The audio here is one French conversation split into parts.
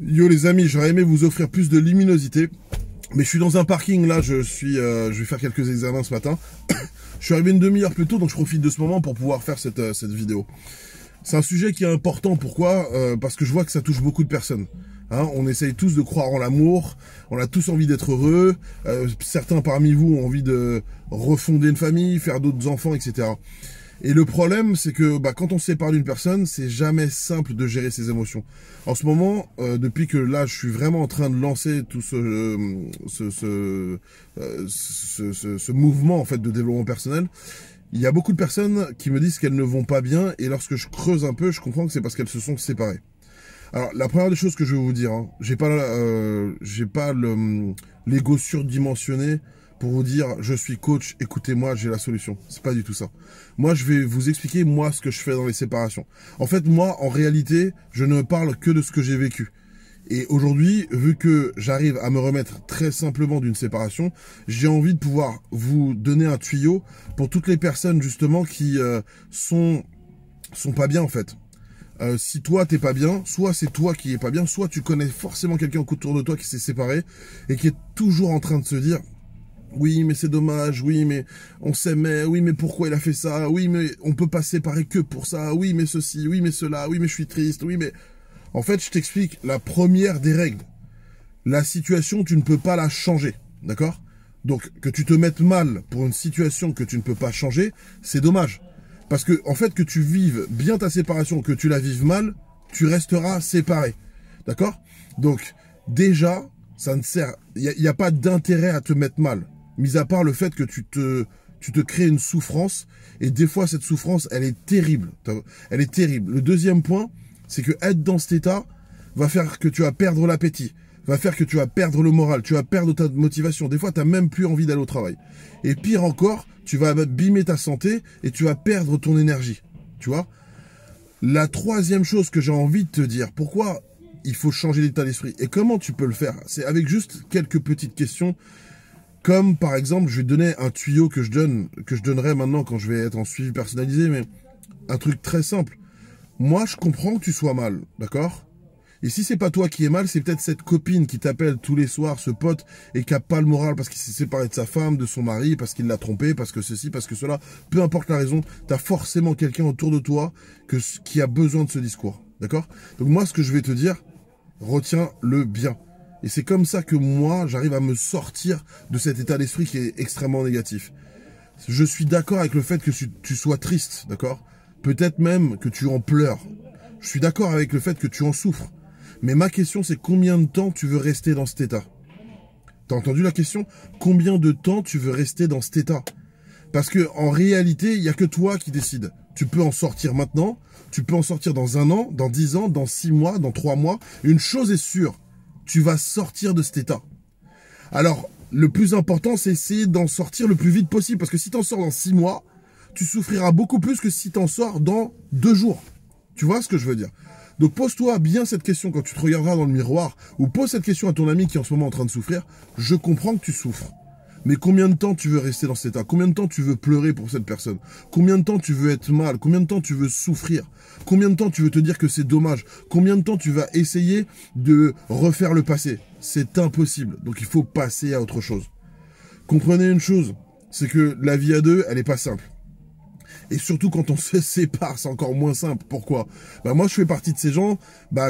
Yo les amis, j'aurais aimé vous offrir plus de luminosité, mais je suis dans un parking là, je vais faire quelques examens ce matin. Je suis arrivé une demi-heure plus tôt, donc je profite de ce moment pour pouvoir faire cette vidéo. C'est un sujet qui est important, pourquoi parce que je vois que ça touche beaucoup de personnes. Hein, on essaye tous de croire en l'amour, on a tous envie d'être heureux, certains parmi vous ont envie de refonder une famille, faire d'autres enfants, etc. Et le problème, c'est que quand on se sépare d'une personne, c'est jamais simple de gérer ses émotions. En ce moment, depuis que là, je suis vraiment en train de lancer tout ce mouvement en fait de développement personnel, il y a beaucoup de personnes qui me disent qu'elles ne vont pas bien, et lorsque je creuse un peu, je comprends que c'est parce qu'elles se sont séparées. Alors, la première des choses que je vais vous dire, hein, j'ai pas l'ego surdimensionné pour vous dire je suis coach, écoutez-moi, j'ai la solution. C'est pas du tout ça. Moi, je vais vous expliquer moi ce que je fais dans les séparations. En fait, moi, en réalité, je ne parle que de ce que j'ai vécu. Et aujourd'hui, vu que j'arrive à me remettre très simplement d'une séparation, j'ai envie de pouvoir vous donner un tuyau pour toutes les personnes justement qui sont pas bien en fait. Si toi t'es pas bien, soit c'est toi qui es pas bien, soit tu connais forcément quelqu'un autour de toi qui s'est séparé et qui est toujours en train de se dire oui mais c'est dommage, oui mais on s'aimait, oui mais pourquoi il a fait ça, oui mais on peut pas se séparer que pour ça, oui mais ceci, oui mais cela, oui mais je suis triste, oui mais... En fait je t'explique la première des règles. La situation tu ne peux pas la changer, d'accord? Donc que tu te mettes mal pour une situation que tu ne peux pas changer, c'est dommage. Parce que, en fait, que tu vives bien ta séparation, que tu la vives mal, tu resteras séparé. D'accord? Donc, déjà, ça ne sert... Il n'y a pas d'intérêt à te mettre mal. Mis à part le fait que tu te crées une souffrance. Et des fois, cette souffrance, elle est terrible. Elle est terrible. Le deuxième point, c'est que être dans cet état va faire que tu vas perdre l'appétit. Va faire que tu vas perdre le moral. Tu vas perdre ta motivation. Des fois, tu n'as même plus envie d'aller au travail. Et pire encore, tu vas abîmer ta santé et tu vas perdre ton énergie. Tu vois? La troisième chose que j'ai envie de te dire, pourquoi il faut changer d'état d'esprit et comment tu peux le faire, c'est avec juste quelques petites questions. Comme par exemple, je vais te donner un tuyau que je donnerai maintenant quand je vais être en suivi personnalisé, mais un truc très simple. Moi, je comprends que tu sois mal, d'accord? Et si c'est pas toi qui es mal, c'est peut-être cette copine qui t'appelle tous les soirs, ce pote, et qui a pas le moral parce qu'il s'est séparé de sa femme, de son mari, parce qu'il l'a trompé, parce que ceci, parce que cela. Peu importe la raison, t'as forcément quelqu'un autour de toi qui a besoin de ce discours. D'accord? Donc moi, ce que je vais te dire, retiens-le bien. Et c'est comme ça que moi, j'arrive à me sortir de cet état d'esprit qui est extrêmement négatif. Je suis d'accord avec le fait que tu sois triste, d'accord? Peut-être même que tu en pleures. Je suis d'accord avec le fait que tu en souffres. Mais ma question, c'est combien de temps tu veux rester dans cet état? T'as entendu la question? Combien de temps tu veux rester dans cet état? Parce que en réalité, il n'y a que toi qui décides. Tu peux en sortir maintenant, tu peux en sortir dans 1 an, dans 10 ans, dans 6 mois, dans 3 mois. Une chose est sûre, tu vas sortir de cet état. Alors, le plus important, c'est essayer d'en sortir le plus vite possible. Parce que si t'en sors dans 6 mois, tu souffriras beaucoup plus que si t'en sors dans 2 jours. Tu vois ce que je veux dire? Donc pose-toi bien cette question quand tu te regarderas dans le miroir, ou pose cette question à ton ami qui est en ce moment en train de souffrir. Je comprends que tu souffres, mais combien de temps tu veux rester dans cet état? Combien de temps tu veux pleurer pour cette personne? Combien de temps tu veux être mal? Combien de temps tu veux souffrir? Combien de temps tu veux te dire que c'est dommage? Combien de temps tu vas essayer de refaire le passé? C'est impossible, donc il faut passer à autre chose. Comprenez une chose, c'est que la vie à deux, elle n'est pas simple. Et surtout quand on se sépare, c'est encore moins simple. Pourquoi? Moi, je fais partie de ces gens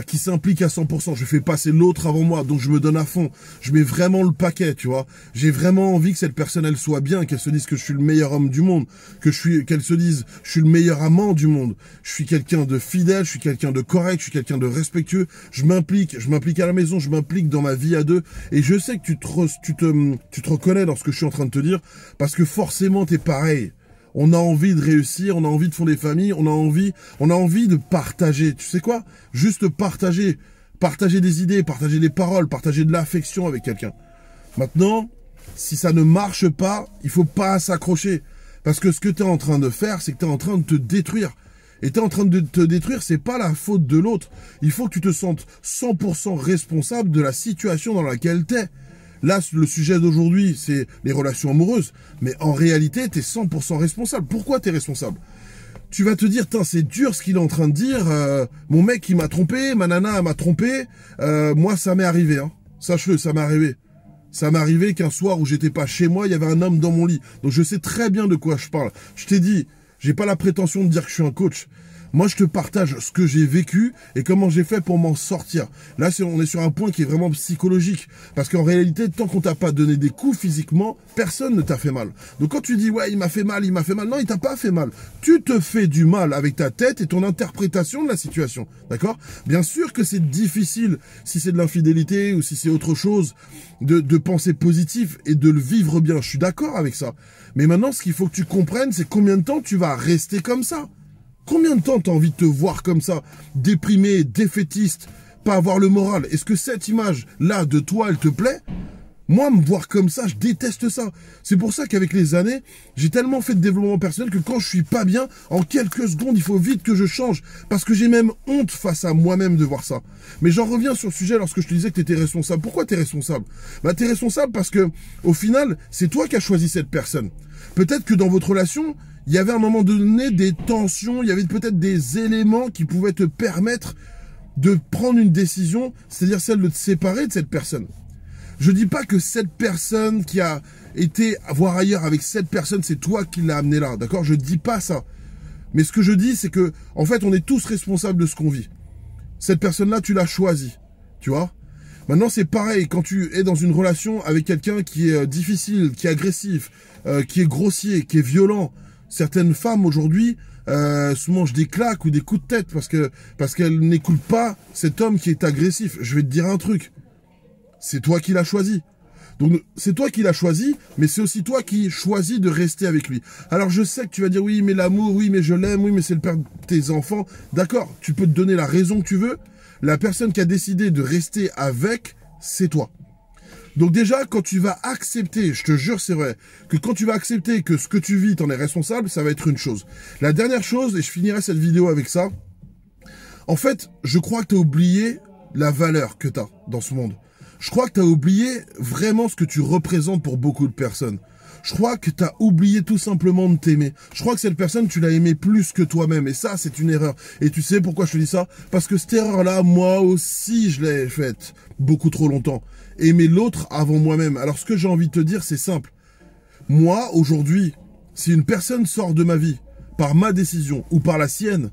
qui s'impliquent à 100%. Je fais passer l'autre avant moi, donc je me donne à fond. Je mets vraiment le paquet, tu vois. J'ai vraiment envie que cette personne, elle soit bien, qu'elle se dise que je suis le meilleur homme du monde, qu'elle se dise je suis le meilleur amant du monde. Je suis quelqu'un de fidèle, je suis quelqu'un de correct, je suis quelqu'un de respectueux. Je m'implique à la maison, je m'implique dans ma vie à deux. Et je sais que tu te reconnais dans ce que je suis en train de te dire, parce que forcément, t'es pareil. On a envie de réussir, on a envie de fonder des familles, on a envie de partager. Tu sais quoi? Juste partager. Partager des idées, partager des paroles, partager de l'affection avec quelqu'un. Maintenant, si ça ne marche pas, il faut pas s'accrocher. Parce que ce que tu es en train de faire, c'est que tu es en train de te détruire. Et tu es en train de te détruire, c'est pas la faute de l'autre. Il faut que tu te sentes 100% responsable de la situation dans laquelle tu es. Là, le sujet d'aujourd'hui, c'est les relations amoureuses. Mais en réalité, tu es 100% responsable. Pourquoi tu es responsable? tu vas te dire, c'est dur ce qu'il est en train de dire, mon mec il m'a trompé, ma nana elle m'a trompé, moi ça m'est arrivé, hein. Sache-le, ça m'est arrivé. Ça m'est arrivé qu'un soir où j'étais pas chez moi, il y avait un homme dans mon lit. Donc je sais très bien de quoi je parle. Je t'ai dit, j'ai pas la prétention de dire que je suis un coach. Moi, je te partage ce que j'ai vécu et comment j'ai fait pour m'en sortir. Là, on est sur un point qui est vraiment psychologique. Parce qu'en réalité, tant qu'on t'a pas donné des coups physiquement, personne ne t'a fait mal. Donc quand tu dis, ouais, il m'a fait mal, non, il t'a pas fait mal. Tu te fais du mal avec ta tête et ton interprétation de la situation. D'accord? Bien sûr que c'est difficile, si c'est de l'infidélité ou si c'est autre chose, de penser positif et de le vivre bien. Je suis d'accord avec ça. Mais maintenant, ce qu'il faut que tu comprennes, c'est combien de temps tu vas rester comme ça. Combien de temps t'as envie de te voir comme ça, déprimé, défaitiste, pas avoir le moral? Est-ce que cette image-là de toi, elle te plaît? Moi, me voir comme ça, je déteste ça. C'est pour ça qu'avec les années, j'ai tellement fait de développement personnel que quand je suis pas bien, en quelques secondes, il faut vite que je change. Parce que j'ai même honte face à moi-même de voir ça. Mais j'en reviens sur le sujet lorsque je te disais que t'étais responsable. Pourquoi t'es responsable? Bah, t'es responsable parce que, au final, c'est toi qui as choisi cette personne. Peut-être que dans votre relation, il y avait à un moment donné des tensions, il y avait peut-être des éléments qui pouvaient te permettre de prendre une décision, c'est-à-dire celle de te séparer de cette personne. Je dis pas que cette personne qui a été voir ailleurs avec cette personne, c'est toi qui l'as amené là, d'accord? Je dis pas ça. Mais ce que je dis, c'est que, en fait, on est tous responsables de ce qu'on vit. Cette personne-là, tu l'as choisie, tu vois? Maintenant, c'est pareil, quand tu es dans une relation avec quelqu'un qui est difficile, qui est agressif, qui est grossier, qui est violent. Certaines femmes aujourd'hui se mangent des claques ou des coups de tête parce qu'elles n'écoutent pas cet homme qui est agressif. Je vais te dire un truc. C'est toi qui l'as choisi. Donc c'est toi qui l'as choisi, mais c'est aussi toi qui choisis de rester avec lui. Alors je sais que tu vas dire oui, mais l'amour, oui, mais je l'aime, oui, mais c'est le père de tes enfants. D'accord, tu peux te donner la raison que tu veux. La personne qui a décidé de rester avec, c'est toi. Donc déjà, quand tu vas accepter, je te jure c'est vrai, que quand tu vas accepter que ce que tu vis, t'en es responsable, ça va être une chose. La dernière chose, et je finirai cette vidéo avec ça, en fait, je crois que tu as oublié la valeur que tu as dans ce monde. Je crois que tu as oublié vraiment ce que tu représentes pour beaucoup de personnes. Je crois que tu as oublié tout simplement de t'aimer. Je crois que cette personne, tu l'as aimée plus que toi-même. Et ça, c'est une erreur. Et tu sais pourquoi je te dis ça? Parce que cette erreur-là, moi aussi, je l'ai faite beaucoup trop longtemps. Aimer l'autre avant moi-même. Alors, ce que j'ai envie de te dire, c'est simple. Moi, aujourd'hui, si une personne sort de ma vie par ma décision ou par la sienne,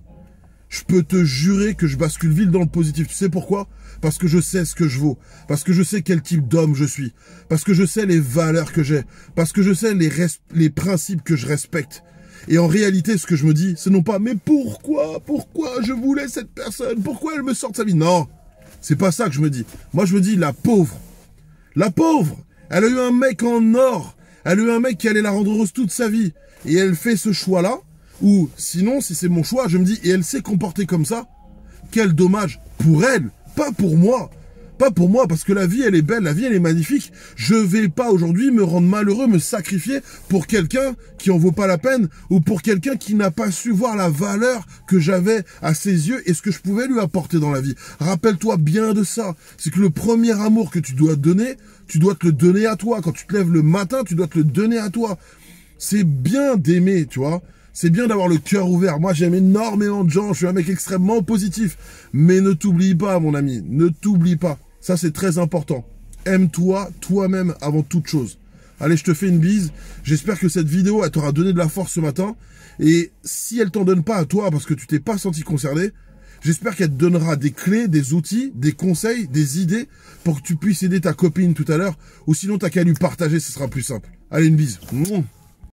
je peux te jurer que je bascule vite dans le positif. Tu sais pourquoi? Parce que je sais ce que je vaux. Parce que je sais quel type d'homme je suis. Parce que je sais les valeurs que j'ai. Parce que je sais les principes que je respecte. Et en réalité, ce que je me dis, c'est non pas « Mais pourquoi je voulais cette personne? Pourquoi elle me sort de sa vie ?» Non, c'est pas ça que je me dis. Moi, je me dis « La pauvre. La pauvre. Elle a eu un mec en or. Elle a eu un mec qui allait la rendre heureuse toute sa vie. Et elle fait ce choix-là. Ou sinon, si c'est mon choix, je me dis, et elle s'est comportée comme ça, quel dommage pour elle, pas pour moi. Pas pour moi, parce que la vie, elle est belle, la vie, elle est magnifique. Je vais pas aujourd'hui me rendre malheureux, me sacrifier pour quelqu'un qui en vaut pas la peine, ou pour quelqu'un qui n'a pas su voir la valeur que j'avais à ses yeux et ce que je pouvais lui apporter dans la vie. Rappelle-toi bien de ça. C'est que le premier amour que tu dois donner, tu dois te le donner à toi. Quand tu te lèves le matin, tu dois te le donner à toi. C'est bien d'aimer, tu vois. C'est bien d'avoir le cœur ouvert. Moi, j'aime énormément de gens. Je suis un mec extrêmement positif. Mais ne t'oublie pas, mon ami. Ne t'oublie pas. Ça, c'est très important. Aime-toi, toi-même, avant toute chose. Allez, je te fais une bise. J'espère que cette vidéo, elle t'aura donné de la force ce matin. Et si elle t'en donne pas à toi, parce que tu t'es pas senti concerné, j'espère qu'elle te donnera des clés, des outils, des conseils, des idées pour que tu puisses aider ta copine tout à l'heure. Ou sinon, t'as qu'à lui partager, ce sera plus simple. Allez, une bise.